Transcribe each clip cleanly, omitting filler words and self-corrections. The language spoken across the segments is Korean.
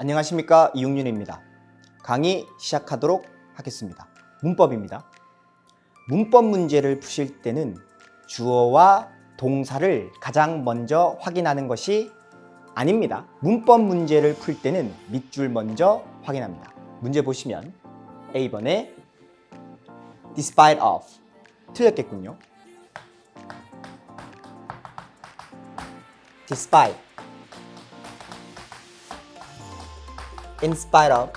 안녕하십니까, 이용윤입니다. 강의 시작하도록 하겠습니다. 문법입니다. 문법 문제를 푸실 때는 주어와 동사를 가장 먼저 확인하는 것이 아닙니다. 문법 문제를 풀 때는 밑줄 먼저 확인합니다. 문제 보시면 A번에 despite of 틀렸겠군요. despite, in spite of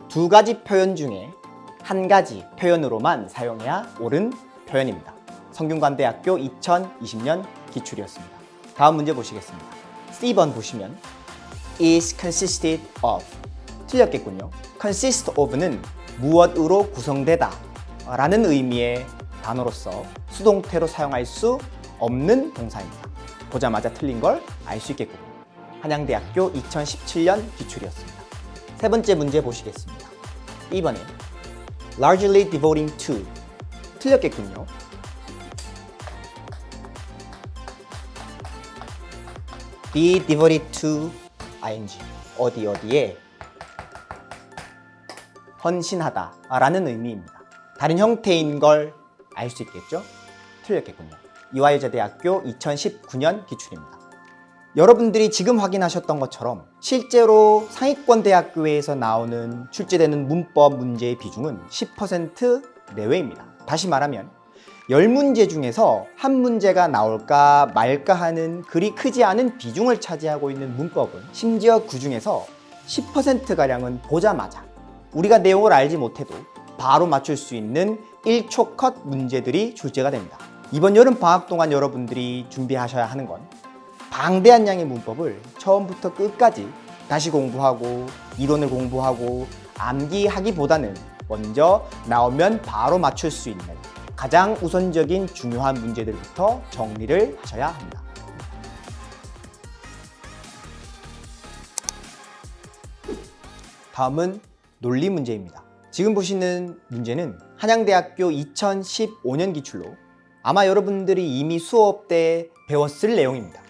두 가지 표현 중에 한 가지 표현으로만 사용해야 옳은 표현입니다. 성균관대학교 2020년 기출이었습니다. 다음 문제 보시겠습니다. C번 보시면 is consisted of 틀렸겠군요. consist of는 무엇으로 구성되다 라는 의미의 단어로서 수동태로 사용할 수 없는 동사입니다. 보자마자 틀린 걸 알 수 있겠군요. 한양대학교 2017년 기출이었습니다. 세 번째 문제 보시겠습니다. B번에 largely devoting to 틀렸겠군요. be devoted to ing 어디에 헌신하다 라는 의미입니다. 다른 형태인 걸 알 수 있겠죠? 틀렸겠군요. 이화여자대학교 2019년 기출입니다. 여러분들이 지금 확인하셨던 것처럼 실제로 상위권 대학교에서 나오는 출제되는 문법 문제의 비중은 10% 내외입니다. 다시 말하면 10문제 중에서 한 문제가 나올까 말까 하는 그리 크지 않은 비중을 차지하고 있는 문법은 심지어 그 중에서 10%가량은 보자마자 우리가 내용을 알지 못해도 바로 맞출 수 있는 1초 컷 문제들이 출제가 됩니다. 이번 여름 방학 동안 여러분들이 준비하셔야 하는 건 방대한 양의 문법을 처음부터 끝까지 다시 공부하고 이론을 공부하고 암기하기보다는 먼저 나오면 바로 맞출 수 있는 가장 우선적인 중요한 문제들부터 정리를 하셔야 합니다. 다음은 논리 문제입니다. 지금 보시는 문제는 한양대학교 2015년 기출로 아마 여러분들이 이미 수업 때 배웠을 내용입니다.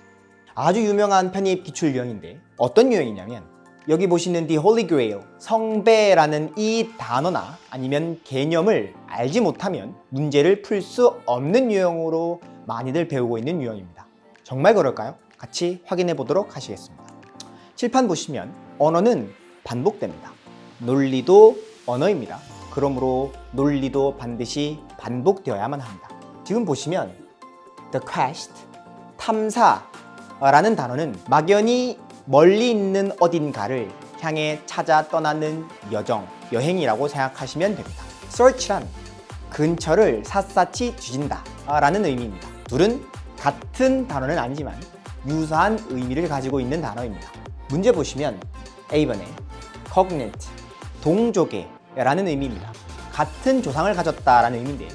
아주 유명한 편입 기출 유형인데 어떤 유형이냐면 여기 보시는 The Holy Grail, 성배라는 이 단어나 아니면 개념을 알지 못하면 문제를 풀 수 없는 유형으로 많이들 배우고 있는 유형입니다. 정말 그럴까요? 같이 확인해 보도록 하시겠습니다. 칠판 보시면 언어는 반복됩니다. 논리도 언어입니다. 그러므로 논리도 반드시 반복되어야만 합니다. 지금 보시면 The quest, 탐사라는 단어는 막연히 멀리 있는 어딘가를 향해 찾아 떠나는 여정, 여행이라고 생각하시면 됩니다. search란 근처를 샅샅이 뒤진다 라는 의미입니다. 둘은 같은 단어는 아니지만 유사한 의미를 가지고 있는 단어입니다. 문제 보시면 A번에 cognate, 동족의 라는 의미입니다. 같은 조상을 가졌다라는 의미인데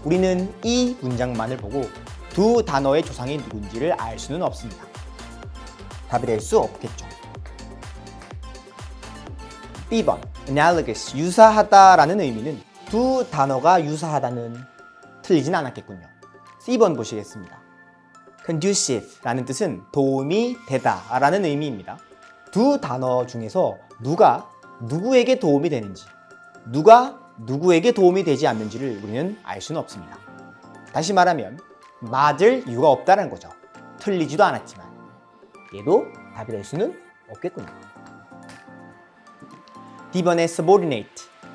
우리는 이 문장만을 보고 두 단어의 조상이 누군지를 알 수는 없습니다. 답이 될 수 없겠죠. B번 analogous, 유사하다라는 의미는 두 단어가 유사하다는 틀리진 않았겠군요. C번 보시겠습니다. conducive 라는 뜻은 도움이 되다 라는 의미입니다. 두 단어 중에서 누가 누구에게 도움이 되는지 누가 누구에게 도움이 되지 않는지를 우리는 알 수는 없습니다. 다시 말하면 맞을 이유가 없다는 거죠. 틀리지도 않았지만 얘도 답이 될 수는 없겠군요. D번에 subordinate,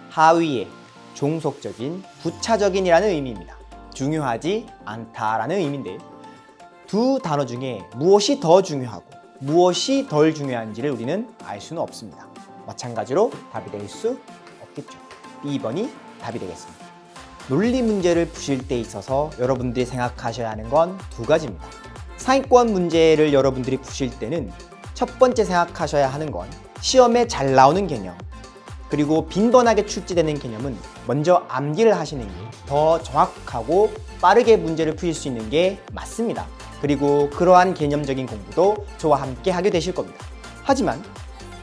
하위의, 종속적인, 부차적인이라는 의미입니다. 중요하지 않다라는 의미인데 두 단어 중에 무엇이 더 중요하고 무엇이 덜 중요한지를 우리는 알 수는 없습니다. 마찬가지로 답이 될 수 없겠죠. B번이 답이 되겠습니다. 논리 문제를 푸실 때 있어서 여러분들이 생각하셔야 하는 건 두 가지입니다. 상위권 문제를 여러분들이 푸실 때는 첫 번째 생각하셔야 하는 건 시험에 잘 나오는 개념, 그리고 빈번하게 출제되는 개념은 먼저 암기를 하시는 게 더 정확하고 빠르게 문제를 푸실 수 있는 게 맞습니다. 그리고 그러한 개념적인 공부도 저와 함께 하게 되실 겁니다. 하지만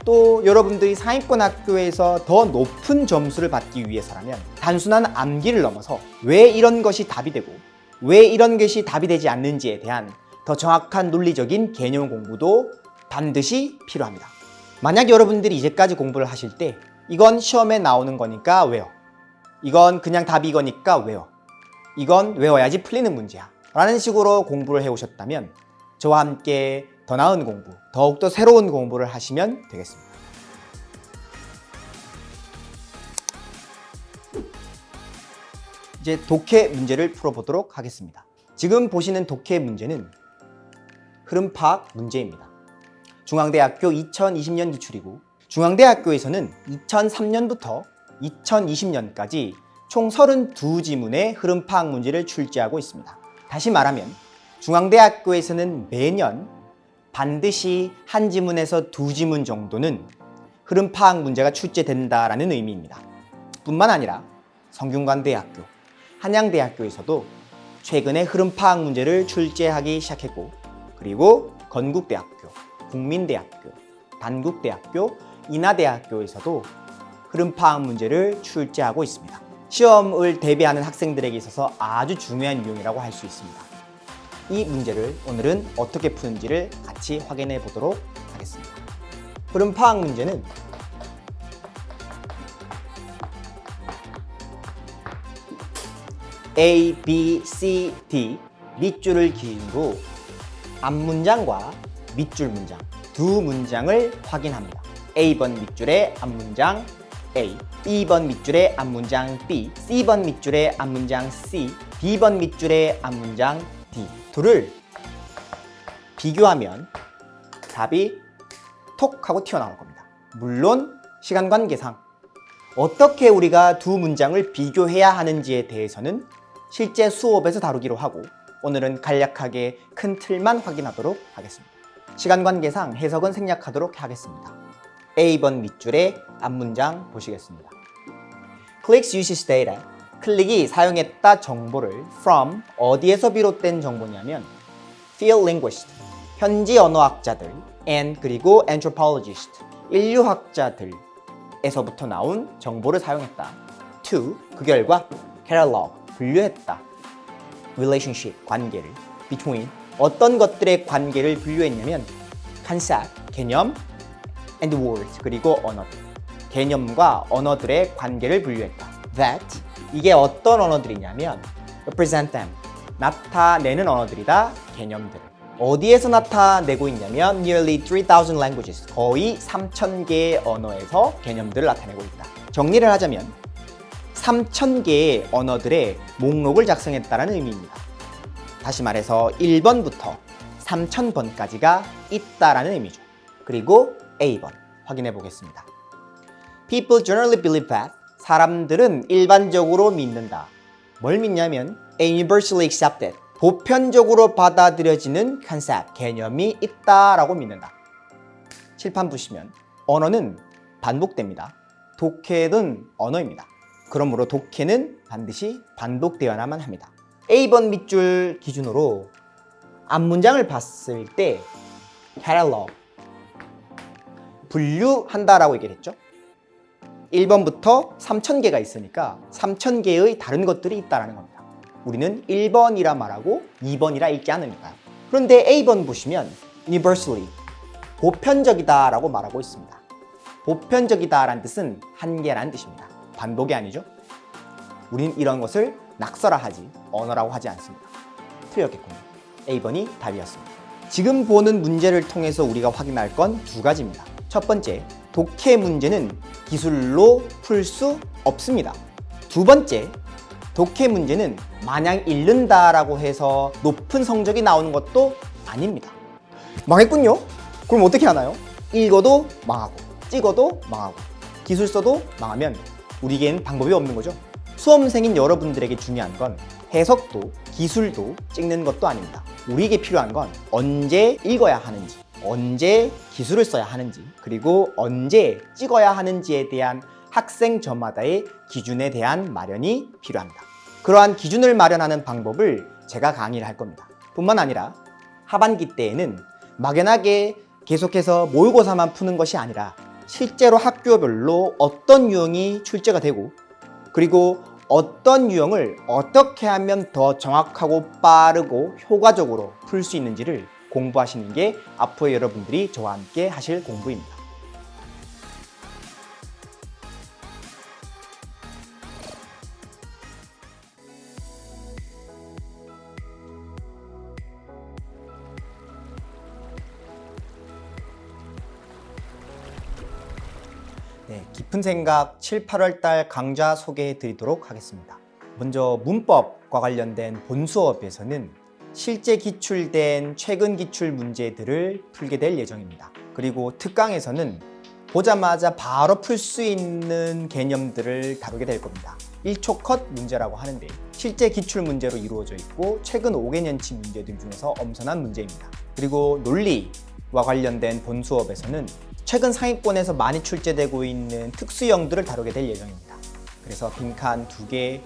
또 여러분들이 상위권 학교에서 더 높은 점수를 받기 위해서라면 단순한 암기를 넘어서 왜 이런 것이 답이 되고 왜 이런 것이 답이 되지 않는지에 대한 더 정확한 논리적인 개념 공부도 반드시 필요합니다. 만약 여러분들이 이제까지 공부를 하실 때 이건 시험에 나오는 거니까 외워, 이건 그냥 답이 이거니까 외워, 이건 외워야지 풀리는 문제야 라는 식으로 공부를 해오셨다면 저와 함께 더 나은 공부, 더욱더 새로운 공부를 하시면 되겠습니다. 이제 독해 문제를 풀어보도록 하겠습니다. 지금 보시는 독해 문제는 흐름 파악 문제입니다. 중앙대학교 2020년 기출이고 중앙대학교에서는 2003년부터 2020년까지 총 32지문의 흐름 파악 문제를 출제하고 있습니다. 다시 말하면 중앙대학교에서는 매년 반드시 한 지문에서 두 지문 정도는 흐름 파악 문제가 출제된다라는 의미입니다. 뿐만 아니라 성균관대학교, 한양대학교에서도 최근에 흐름 파악 문제를 출제하기 시작했고, 그리고 건국대학교, 국민대학교, 단국대학교, 인하대학교에서도 흐름 파악 문제를 출제하고 있습니다. 시험을 대비하는 학생들에게 있어서 아주 중요한 유형이라고 할 수 있습니다. 이 문제를 오늘은 어떻게 푸는지를 같이 확인해 보도록 하겠습니다. 흐름 파악 문제는 A, B, C, D 밑줄을 기준으로 앞문장과 밑줄 문장 두 문장을 확인합니다. A번 밑줄의 앞문장 A, B번 밑줄의 앞문장 B, C번 밑줄의 앞문장 C, D번 밑줄의 앞문장 D 둘을 비교하면 답이 톡 하고 튀어나올 겁니다. 물론 시간 관계상 어떻게 우리가 두 문장을 비교해야 하는지에 대해서는 실제 수업에서 다루기로 하고 오늘은 간략하게 큰 틀만 확인하도록 하겠습니다. 시간 관계상 해석은 생략하도록 하겠습니다. A번 밑줄의 앞문장 보시겠습니다. Clicks uses data. 클릭이 사용했다 정보를 from 어디에서 비롯된 정보냐면 field linguist, 현지 언어학자들 and 그리고 anthropologist, 인류학자들에서부터 나온 정보를 사용했다. to 그 결과 catalog, 분류했다. relationship, 관계를 between 어떤 것들의 관계를 분류했냐면 concept, 개념 and words, 그리고 언어들, 개념과 언어들의 관계를 분류했다. that 이게 어떤 언어들이냐면 represent them, 나타내는 언어들이다. 개념들을 어디에서 나타내고 있냐면 nearly 3,000 languages, 거의 3,000개의 언어에서 개념들을 나타내고 있다. 정리를 하자면 3,000개의 언어들의 목록을 작성했다는 의미입니다. 다시 말해서 1번부터 3,000번까지가 있다라는 의미죠. 그리고 A번 확인해 보겠습니다. People generally believe that 사람들은 일반적으로 믿는다. 뭘 믿냐면 a universally accepted, 보편적으로 받아들여지는 concept, 개념이 있다라고 믿는다. 칠판 보시면 언어는 반복됩니다. 독해는 언어입니다. 그러므로 독해는 반드시 반복되어야만 합니다. A번 밑줄 기준으로 앞문장을 봤을 때 catalog, 분류한다라고 얘기를 했죠. 1번부터 3,000개가 있으니까 3,000개의 다른 것들이 있다는 겁니다. 우리는 1번이라 말하고 2번이라 읽지 않으니까요. 그런데 A번 보시면 universally, 보편적이다 라고 말하고 있습니다. 보편적이다 라는 뜻은 한계라는 뜻입니다. 반복이 아니죠. 우리는 이런 것을 낙서라 하지 언어라고 하지 않습니다. 틀렸겠군요. A번이 답이었습니다. 지금 보는 문제를 통해서 우리가 확인할 건 두 가지입니다. 첫 번째, 독해 문제는 기술로 풀 수 없습니다. 두 번째, 독해 문제는 마냥 읽는다라고 해서 높은 성적이 나오는 것도 아닙니다. 망했군요? 그럼 어떻게 하나요? 읽어도 망하고, 찍어도 망하고, 기술 써도 망하면 우리에겐 방법이 없는 거죠. 수험생인 여러분들에게 중요한 건 해석도 기술도 찍는 것도 아닙니다. 우리에게 필요한 건 언제 읽어야 하는지, 언제 기술을 써야 하는지, 그리고 언제 찍어야 하는지에 대한 학생 저마다의 기준에 대한 마련이 필요합니다. 그러한 기준을 마련하는 방법을 제가 강의를 할 겁니다. 뿐만 아니라 하반기 때에는 막연하게 계속해서 모의고사만 푸는 것이 아니라 실제로 학교별로 어떤 유형이 출제가 되고, 그리고 어떤 유형을 어떻게 하면 더 정확하고 빠르고 효과적으로 풀 수 있는지를 공부하시는 게 앞으로 여러분들이 저와 함께 하실 공부입니다. 네, 깊은 생각 7, 8월 달 강좌 소개해 드리도록 하겠습니다. 먼저 문법과 관련된 본 수업에서는 실제 기출된 최근 기출 문제들을 풀게 될 예정입니다. 그리고 특강에서는 보자마자 바로 풀 수 있는 개념들을 다루게 될 겁니다. 1초 컷 문제라고 하는데 실제 기출 문제로 이루어져 있고 최근 5개년치 문제들 중에서 엄선한 문제입니다. 그리고 논리와 관련된 본 수업에서는 최근 상위권에서 많이 출제되고 있는 특수형들을 다루게 될 예정입니다. 그래서 빈칸 2개,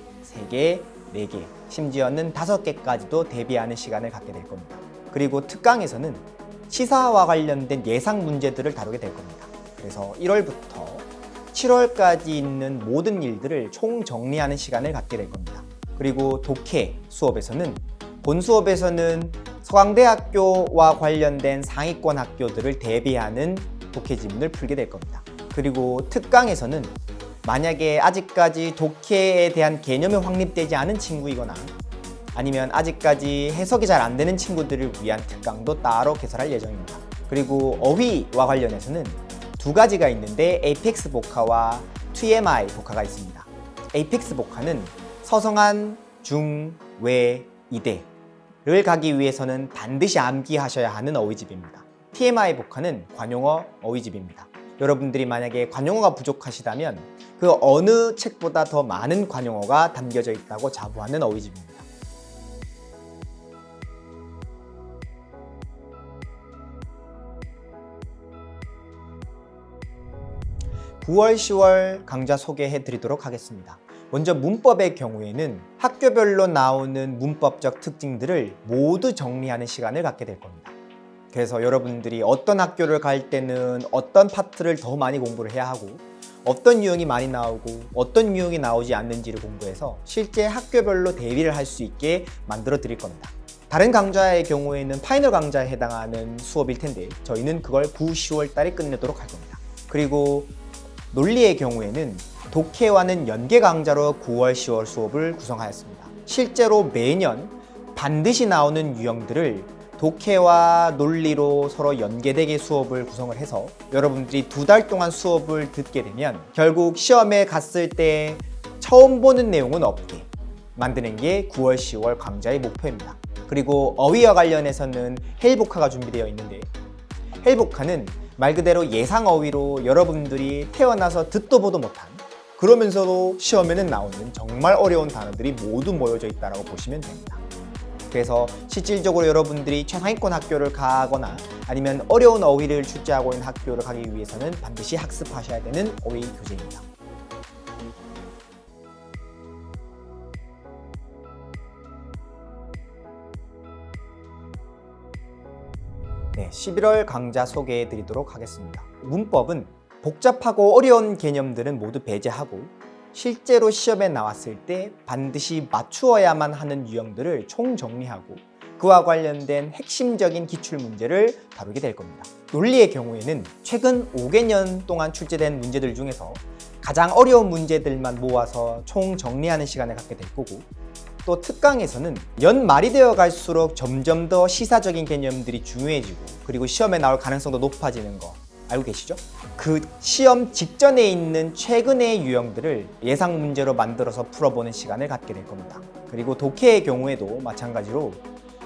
3개, 4개, 심지어는 5개까지도 대비하는 시간을 갖게 될 겁니다. 그리고 특강에서는 시사와 관련된 예상 문제들을 다루게 될 겁니다. 그래서 1월부터 7월까지 있는 모든 일들을 총 정리하는 시간을 갖게 될 겁니다. 그리고 독해 수업에서는 본 수업에서는 서강대학교와 관련된 상위권 학교들을 대비하는 독해 지문을 풀게 될 겁니다. 그리고 특강에서는 만약에 아직까지 독해에 대한 개념이 확립되지 않은 친구이거나 아니면 아직까지 해석이 잘 안 되는 친구들을 위한 특강도 따로 개설할 예정입니다. 그리고 어휘와 관련해서는 두 가지가 있는데 에이펙스 복화와 TMI 복화가 있습니다. 에이펙스 복화는 서성한, 중, 외, 이대를 가기 위해서는 반드시 암기하셔야 하는 어휘집입니다. TMI 복화는 관용어 어휘집입니다. 여러분들이 만약에 관용어가 부족하시다면 그 어느 책보다 더 많은 관용어가 담겨져 있다고 자부하는 어휘집입니다. (9월 10월) 강좌 소개해 드리도록 하겠습니다. 먼저 문법의 경우에는 학교별로 나오는 문법적 특징들을 모두 정리하는 시간을 갖게 될 겁니다. 그래서 여러분들이 어떤 학교를 갈 때는 어떤 파트를 더 많이 공부를 해야 하고 어떤 유형이 많이 나오고 어떤 유형이 나오지 않는지를 공부해서 실제 학교별로 대비를 할 수 있게 만들어 드릴 겁니다. 다른 강좌의 경우에는 파이널 강좌에 해당하는 수업일 텐데 저희는 그걸 9, 10월 달에 끝내도록 할 겁니다. 그리고 논리의 경우에는 독해와는 연계 강좌로 9월, 10월 수업을 구성하였습니다. 실제로 매년 반드시 나오는 유형들을 독해와 논리로 서로 연계되게 수업을 구성을 해서 여러분들이 2달 동안 수업을 듣게 되면 결국 시험에 갔을 때 처음 보는 내용은 없게 만드는 게 9월, 10월 강좌의 목표입니다. 그리고 어휘와 관련해서는 헬복화가 준비되어 있는데 헬복화는 말 그대로 예상 어휘로 여러분들이 태어나서 듣도 보도 못한 그러면서도 시험에는 나오는 정말 어려운 단어들이 모두 모여져 있다고 보시면 됩니다. 그래서 실질적으로 여러분들이 최상위권 학교를 가거나 아니면 어려운 어휘를 출제하고 있는 학교를 가기 위해서는 반드시 학습하셔야 되는 어휘 교재입니다. 네, 11월 강좌 소개해 드리도록 하겠습니다. 문법은 복잡하고 어려운 개념들은 모두 배제하고 실제로 시험에 나왔을 때 반드시 맞추어야만 하는 유형들을 총정리하고 그와 관련된 핵심적인 기출문제를 다루게 될 겁니다. 논리의 경우에는 최근 5개년 동안 출제된 문제들 중에서 가장 어려운 문제들만 모아서 총정리하는 시간을 갖게 될 거고 또 특강에서는 연말이 되어 갈수록 점점 더 시사적인 개념들이 중요해지고 그리고 시험에 나올 가능성도 높아지는 거 알고 계시죠? 그 시험 직전에 있는 최근의 유형들을 예상 문제로 만들어서 풀어보는 시간을 갖게 될 겁니다. 그리고 독해의 경우에도 마찬가지로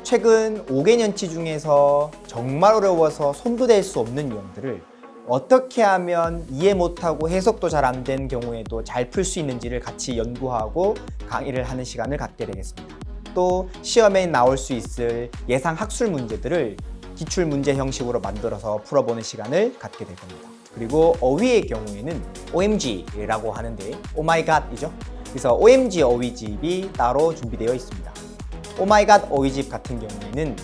최근 5개년치 중에서 정말 어려워서 손도 댈 수 없는 유형들을 어떻게 하면 이해 못하고 해석도 잘 안 된 경우에도 잘 풀 수 있는지를 같이 연구하고 강의를 하는 시간을 갖게 되겠습니다. 또 시험에 나올 수 있을 예상 학술 문제들을 기출 문제 형식으로 만들어서 풀어보는 시간을 갖게 될 겁니다. 그리고 어휘의 경우에는 OMG라고 하는데 오마이갓이죠. 그래서 OMG 어휘집이 따로 준비되어 있습니다. 오마이갓 어휘집 같은 경우에는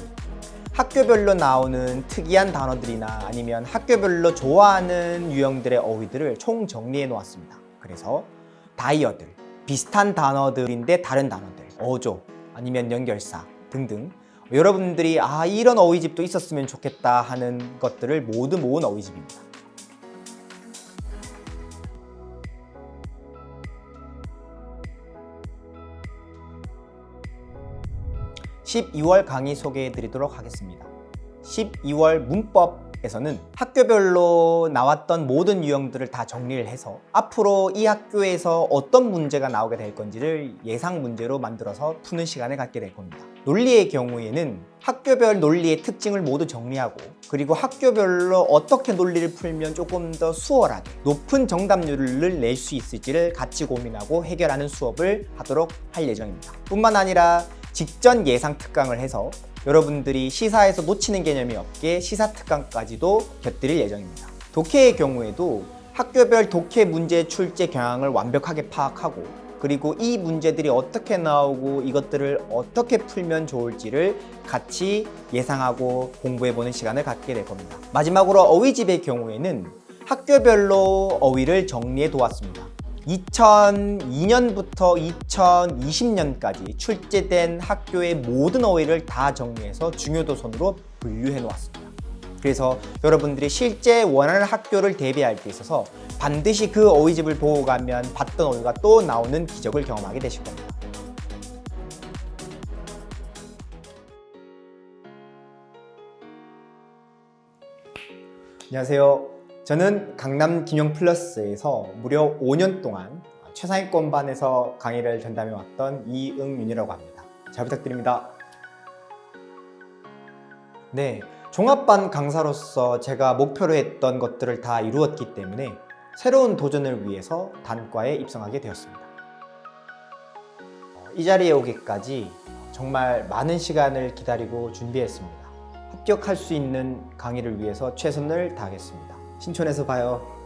학교별로 나오는 특이한 단어들이나 아니면 학교별로 좋아하는 유형들의 어휘들을 총 정리해 놓았습니다. 그래서 다이어들, 비슷한 단어들인데 다른 단어들, 어조, 아니면 연결사 등등 여러분들이 이런 어휘집도 있었으면 좋겠다 하는 것들을 모두 모은 어휘집입니다. 12월 강의 소개해 드리도록 하겠습니다. 12월 문법에서는 학교별로 나왔던 모든 유형들을 다 정리를 해서 앞으로 이 학교에서 어떤 문제가 나오게 될 건지를 예상 문제로 만들어서 푸는 시간을 갖게 될 겁니다. 논리의 경우에는 학교별 논리의 특징을 모두 정리하고, 그리고 학교별로 어떻게 논리를 풀면 조금 더 수월하게 높은 정답률을 낼 수 있을지를 같이 고민하고 해결하는 수업을 하도록 할 예정입니다. 뿐만 아니라 직전 예상 특강을 해서 여러분들이 시사에서 놓치는 개념이 없게 시사 특강까지도 곁들일 예정입니다. 독해의 경우에도 학교별 독해 문제 출제 경향을 완벽하게 파악하고, 그리고 이 문제들이 어떻게 나오고 이것들을 어떻게 풀면 좋을지를 같이 예상하고 공부해보는 시간을 갖게 될 겁니다. 마지막으로 어휘집의 경우에는 학교별로 어휘를 정리해 두었습니다. 2002년부터 2020년까지 출제된 학교의 모든 어휘를 다 정리해서 중요도선으로 분류해 놓았습니다. 그래서 여러분들이 실제 원하는 학교를 대비할 때 있어서 반드시 그 어휘집을 보고 가면 봤던 어휘가 또 나오는 기적을 경험하게 되실 겁니다. 안녕하세요. 저는 강남 기념플러스에서 무려 5년 동안 최상위권반에서 강의를 전담해 왔던 이응윤이라고 합니다. 잘 부탁드립니다. 네, 종합반 강사로서 제가 목표로 했던 것들을 다 이루었기 때문에 새로운 도전을 위해서 단과에 입성하게 되었습니다. 이 자리에 오기까지 정말 많은 시간을 기다리고 준비했습니다. 합격할 수 있는 강의를 위해서 최선을 다하겠습니다. 신촌에서 봐요.